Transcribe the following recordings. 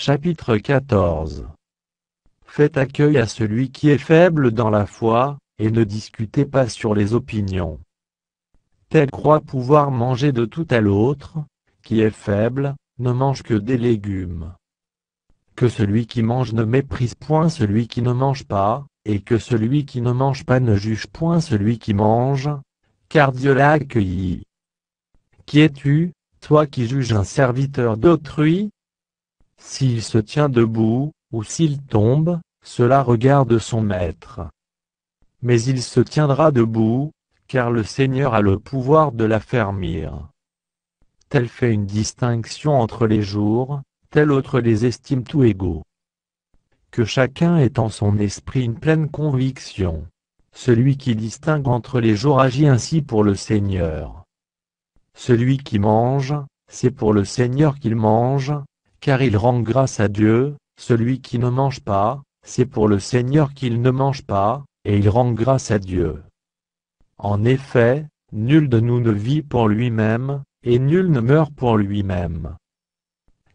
Chapitre 14. Faites accueil à celui qui est faible dans la foi, et ne discutez pas sur les opinions. Tel croit pouvoir manger de tout à l'autre, qui est faible, ne mange que des légumes. Que celui qui mange ne méprise point celui qui ne mange pas, et que celui qui ne mange pas ne juge point celui qui mange, car Dieu l'a accueilli. Qui es-tu, toi qui juges un serviteur d'autrui? S'il se tient debout, ou s'il tombe, cela regarde son maître. Mais il se tiendra debout, car le Seigneur a le pouvoir de l'affermir. Tel fait une distinction entre les jours, tel autre les estime tous égaux. Que chacun ait en son esprit une pleine conviction. Celui qui distingue entre les jours agit ainsi pour le Seigneur. Celui qui mange, c'est pour le Seigneur qu'il mange, car il rend grâce à Dieu. Celui qui ne mange pas, c'est pour le Seigneur qu'il ne mange pas, et il rend grâce à Dieu. En effet, nul de nous ne vit pour lui-même, et nul ne meurt pour lui-même.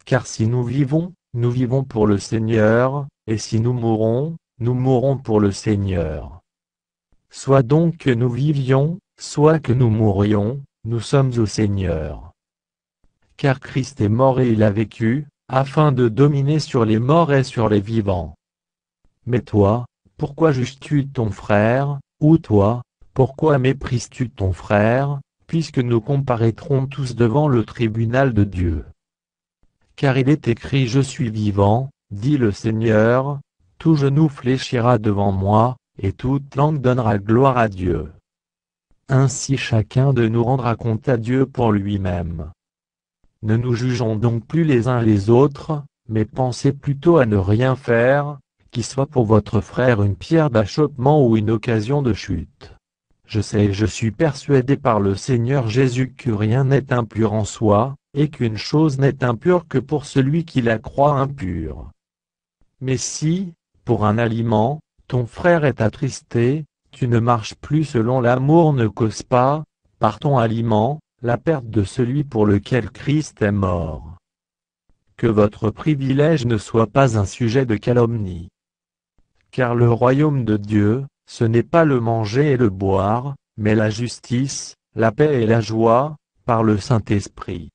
Car si nous vivons pour le Seigneur, et si nous mourrons pour le Seigneur. Soit donc que nous vivions, soit que nous mourions, nous sommes au Seigneur. Car Christ est mort et il a vécu, afin de dominer sur les morts et sur les vivants. Mais toi, pourquoi juges-tu ton frère, ou toi, pourquoi méprises-tu ton frère, puisque nous comparaîtrons tous devant le tribunal de Dieu? Car il est écrit: Je suis vivant, dit le Seigneur, tout genou fléchira devant moi, et toute langue donnera gloire à Dieu. Ainsi chacun de nous rendra compte à Dieu pour lui-même. Ne nous jugeons donc plus les uns les autres, mais pensez plutôt à ne rien faire, qui soit pour votre frère une pierre d'achoppement ou une occasion de chute. Je sais et je suis persuadé par le Seigneur Jésus que rien n'est impur en soi, et qu'une chose n'est impure que pour celui qui la croit impure. Mais si, pour un aliment, ton frère est attristé, tu ne marches plus selon l'amour, ne cause pas, par ton aliment, la perte de celui pour lequel Christ est mort. Que votre privilège ne soit pas un sujet de calomnie. Car le royaume de Dieu, ce n'est pas le manger et le boire, mais la justice, la paix et la joie, par le Saint-Esprit.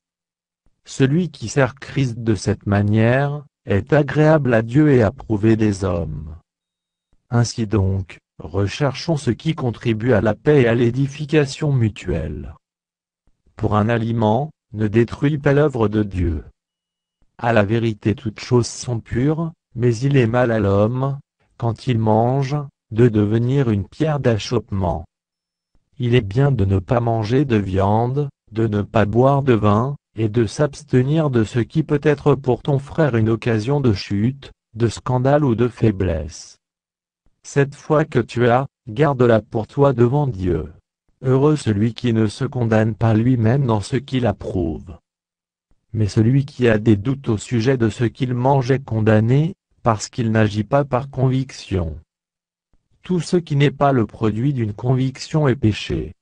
Celui qui sert Christ de cette manière, est agréable à Dieu et approuvé des hommes. Ainsi donc, recherchons ce qui contribue à la paix et à l'édification mutuelle. Pour un aliment, ne détruis pas l'œuvre de Dieu. À la vérité toutes choses sont pures, mais il est mal à l'homme, quand il mange, de devenir une pierre d'achoppement. Il est bien de ne pas manger de viande, de ne pas boire de vin, et de s'abstenir de ce qui peut être pour ton frère une occasion de chute, de scandale ou de faiblesse. Cette foi que tu as, garde-la pour toi devant Dieu. Heureux celui qui ne se condamne pas lui-même dans ce qu'il approuve. Mais celui qui a des doutes au sujet de ce qu'il mange est condamné, parce qu'il n'agit pas par conviction. Tout ce qui n'est pas le produit d'une conviction est péché.